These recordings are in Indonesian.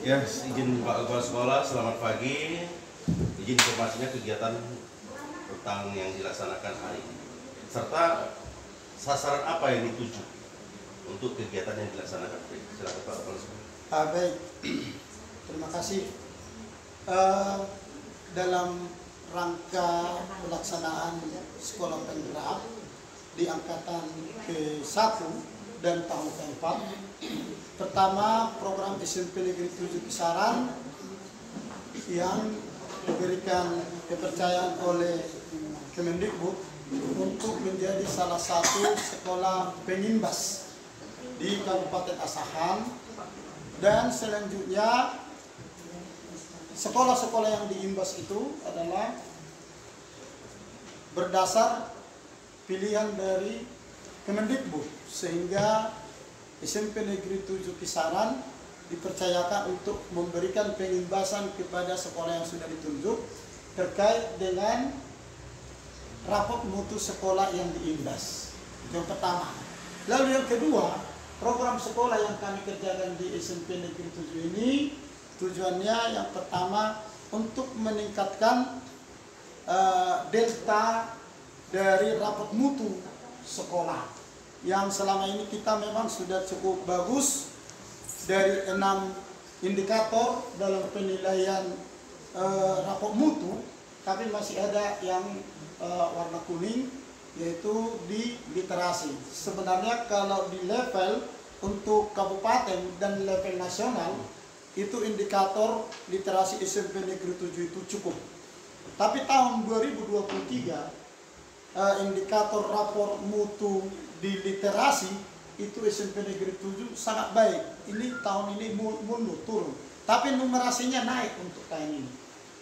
Ya, izin Pak Kepala Sekolah, selamat pagi. Izin informasinya kegiatan tentang yang dilaksanakan hari ini. Serta sasaran apa yang dituju untuk kegiatan yang dilaksanakan. Silakan Pak Kepala Sekolah. Baik, terima kasih. Dalam rangka pelaksanaan sekolah penggerak di angkatan ke-1 dan tahun ke-4, pertama program SMP Negeri 7 Kisaran yang diberikan kepercayaan oleh Kemendikbud untuk menjadi salah satu sekolah pengimbas di Kabupaten Asahan, dan selanjutnya sekolah-sekolah yang diimbas itu adalah berdasar pilihan dari Kemendikbud, sehingga SMP Negeri 7 Kisaran dipercayakan untuk memberikan pengimbasan kepada sekolah yang sudah ditunjuk terkait dengan rapot mutu sekolah yang diimbas. Yang pertama. Lalu yang kedua, program sekolah yang kami kerjakan di SMP Negeri 7 ini tujuannya yang pertama untuk meningkatkan delta dari rapot mutu sekolah yang selama ini kita memang sudah cukup bagus. Dari 6 indikator dalam penilaian rapot mutu, tapi masih ada yang warna kuning, yaitu di literasi. Sebenarnya kalau di level untuk kabupaten dan level nasional itu indikator literasi SMP Negeri 7 itu cukup. Tapi tahun 2023 indikator rapor mutu di literasi itu SMP Negeri 7 sangat baik. Ini tahun ini mundur, turun. Tapi numerasinya naik untuk tahun ini.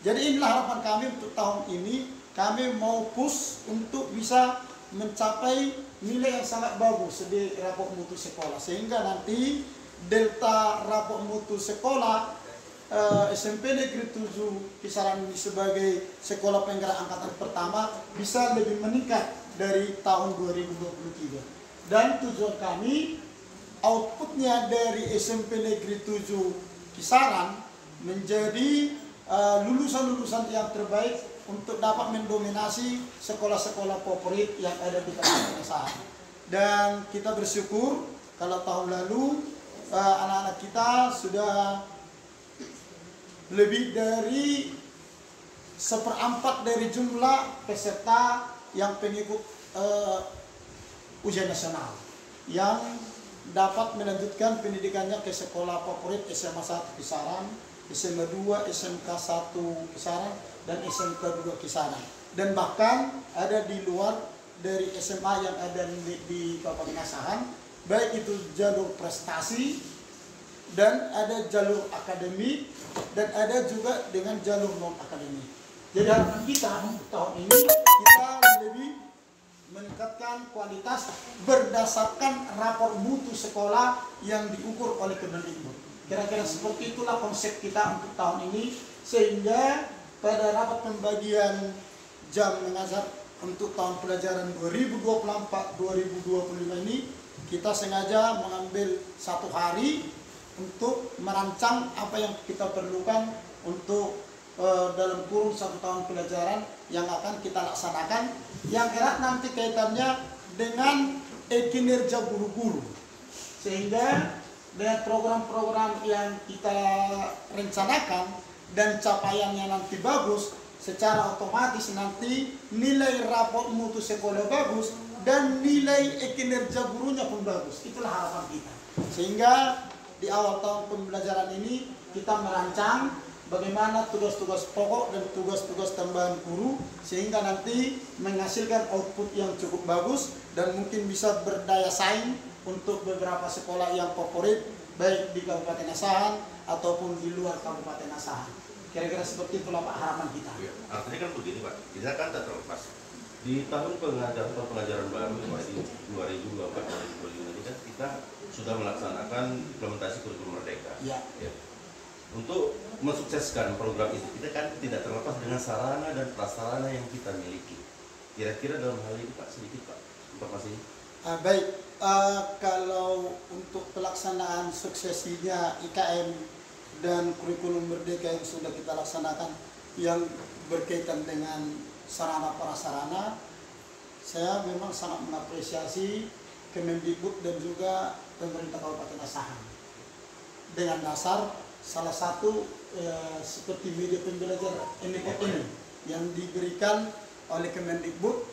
Jadi inilah harapan kami untuk tahun ini. Kami mau push untuk bisa mencapai nilai yang sangat bagus di rapor mutu sekolah. Sehingga nanti delta rapor mutu sekolah SMP Negeri 7 Kisaran ini sebagai sekolah penggerak angkatan pertama bisa lebih meningkat dari tahun 2023. Dan tujuan kami outputnya dari SMP Negeri 7 Kisaran menjadi lulusan-lulusan yang terbaik untuk dapat mendominasi sekolah-sekolah favorit yang ada di Kabupaten Asahan. Dan kita bersyukur kalau tahun lalu anak-anak kita sudah lebih dari 1/4 dari jumlah peserta yang pengikut ujian nasional yang dapat melanjutkan pendidikannya ke sekolah favorit SMA 1 Kisaran, SMA 2, SMK 1 Kisaran, dan SMK 2 Kisaran. Dan bahkan ada di luar dari SMA yang ada di Kabupaten Asahan, baik itu jalur prestasi dan ada jalur akademik dan ada juga dengan jalur non akademik. Jadi harapan kita untuk tahun ini kita lebih meningkatkan kualitas berdasarkan rapor mutu sekolah yang diukur oleh Kemendikbud. Kira-kira seperti itulah konsep kita untuk tahun ini, sehingga pada rapat pembagian jam mengajar untuk tahun pelajaran 2024-2025 ini kita sengaja mengambil 1 hari untuk merancang apa yang kita perlukan untuk dalam kurun 1 tahun pelajaran yang akan kita laksanakan, yang erat nanti kaitannya dengan kinerja guru-guru, sehingga dengan program-program yang kita rencanakan dan capaiannya nanti bagus, secara otomatis nanti nilai raport mutu sekolah bagus dan nilai kinerja gurunya pun bagus. Itulah harapan kita, sehingga di awal tahun pembelajaran ini kita merancang bagaimana tugas-tugas pokok dan tugas-tugas tambahan guru, sehingga nanti menghasilkan output yang cukup bagus dan mungkin bisa berdaya saing untuk beberapa sekolah yang favorit baik di Kabupaten Asahan ataupun di luar Kabupaten Asahan. Kira-kira seperti itulah Pak harapan kita. Ya, artinya kan begini Pak, kita kan tak terlepas di tahun pengajaran baru di 2024-2025 ini kan kita sudah melaksanakan implementasi kurikulum merdeka. Ya. Ya. Untuk mensukseskan program itu kita kan tidak terlepas dengan sarana dan prasarana yang kita miliki. Kira-kira dalam hal ini Pak, sedikit Pak informasinya. Baik, kalau untuk pelaksanaan suksesinya IKM dan kurikulum merdeka yang sudah kita laksanakan yang berkaitan dengan sarana prasarana, saya memang sangat mengapresiasi Kemendikbud dan juga pemerintah Kabupaten Asahan. Dengan dasar salah satu seperti media pembelajar ini yang diberikan oleh Kemendikbud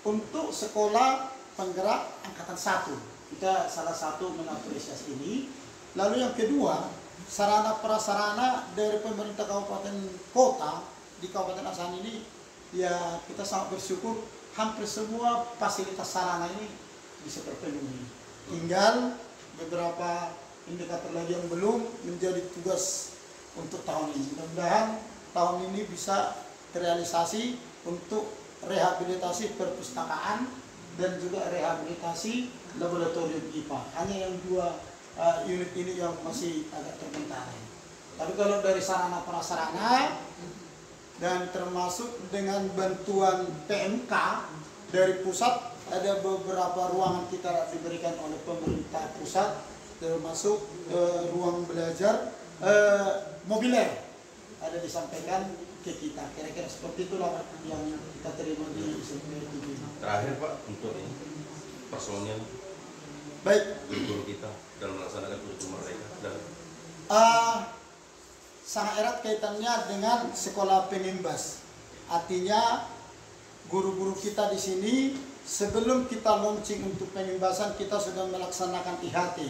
untuk sekolah penggerak angkatan 1. Kita salah satu mengapresiasi ini. Lalu yang kedua, sarana prasarana dari pemerintah kabupaten kota di Kabupaten Asahan ini, ya kita sangat bersyukur hampir semua fasilitas sarana ini bisa terpenuhi. Tinggal beberapa indikator lagi yang belum menjadi tugas untuk tahun ini. Mudah-mudahan tahun ini bisa terrealisasi untuk rehabilitasi perpustakaan dan juga rehabilitasi laboratorium IPA. Hanya yang dua unit ini yang masih agak terbengkalai. Tapi kalau dari sarana prasarana dan termasuk dengan bantuan PMK dari pusat, ada beberapa ruangan kita diberikan oleh pemerintah pusat, termasuk ruang belajar mobiler ada disampaikan ke kita. Kira-kira seperti itulah yang kita terima di SMP 7. Terakhir Pak, untuk ini personil baik guru kita dalam melaksanakan kurikulum merdeka dan sangat erat kaitannya dengan sekolah pengimbas. Artinya guru-guru kita di sini sebelum kita launching untuk pengimbasan, kita sudah melaksanakan IHT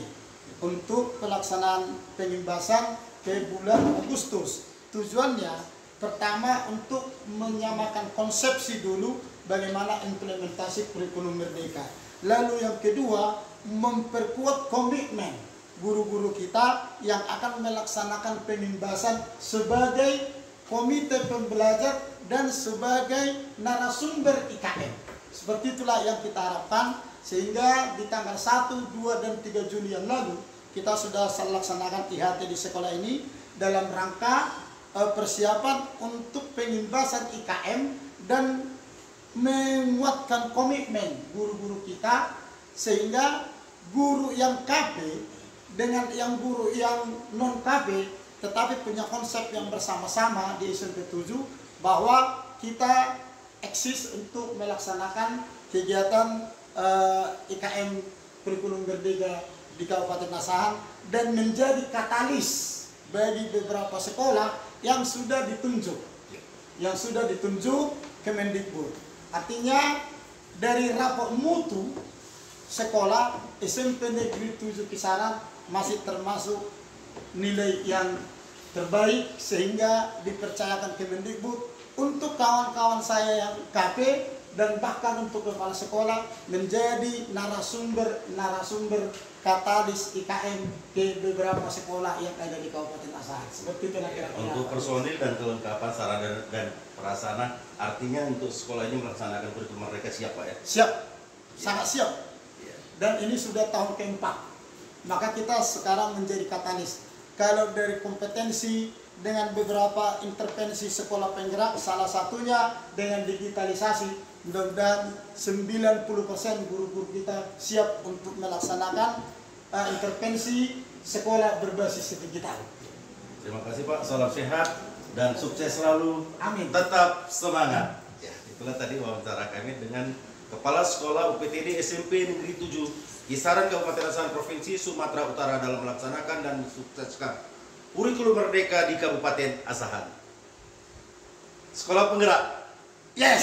untuk pelaksanaan pengimbasan ke bulan Agustus. Tujuannya pertama untuk menyamakan konsepsi dulu bagaimana implementasi kurikulum merdeka. Lalu yang kedua, memperkuat komitmen guru-guru kita yang akan melaksanakan pengimbasan sebagai komite pembelajar dan sebagai narasumber IKM. Seperti itulah yang kita harapkan, sehingga di tanggal 1, 2, dan 3 Juli yang lalu kita sudah melaksanakan IHT di sekolah ini dalam rangka persiapan untuk pengimbasan IKM dan menguatkan komitmen guru-guru kita, sehingga guru yang KB dengan yang guru yang non KB tetapi punya konsep yang bersama-sama di SMP 7 bahwa kita eksis untuk melaksanakan kegiatan IKM kurikulum merdeka di Kabupaten Asahan dan menjadi katalis bagi beberapa sekolah yang sudah ditunjuk Kemendikbud. Artinya dari rapor mutu sekolah SMP Negeri 7 Kisaran masih termasuk nilai yang terbaik, sehingga dipercayakan Kemendikbud untuk kawan-kawan saya yang KP dan bahkan untuk kepala sekolah menjadi narasumber katalis IKM di beberapa sekolah yang ada di Kabupaten Asahan. Seperti itu kira-kira. Untuk personil dan kelengkapan sarana dan prasarana, artinya untuk sekolah ini melaksanakan kurikulum merdeka siap Pak ya? Siap, sangat siap. Dan ini sudah tahun keempat. Maka kita sekarang menjadi katalis. Kalau dari kompetensi dengan beberapa intervensi sekolah penggerak, salah satunya dengan digitalisasi, mudah-mudahan 90% guru-guru kita siap untuk melaksanakan intervensi sekolah berbasis digital. Terima kasih Pak, salam sehat dan sukses selalu. Amin. Tetap semangat. Ya, itulah tadi wawancara kami dengan Kepala Sekolah UPTD SMP Negeri 7 Kisaran Kabupaten Asahan Provinsi Sumatera Utara dalam melaksanakan dan mensukseskan kurikulum merdeka di Kabupaten Asahan. Sekolah penggerak. Yes.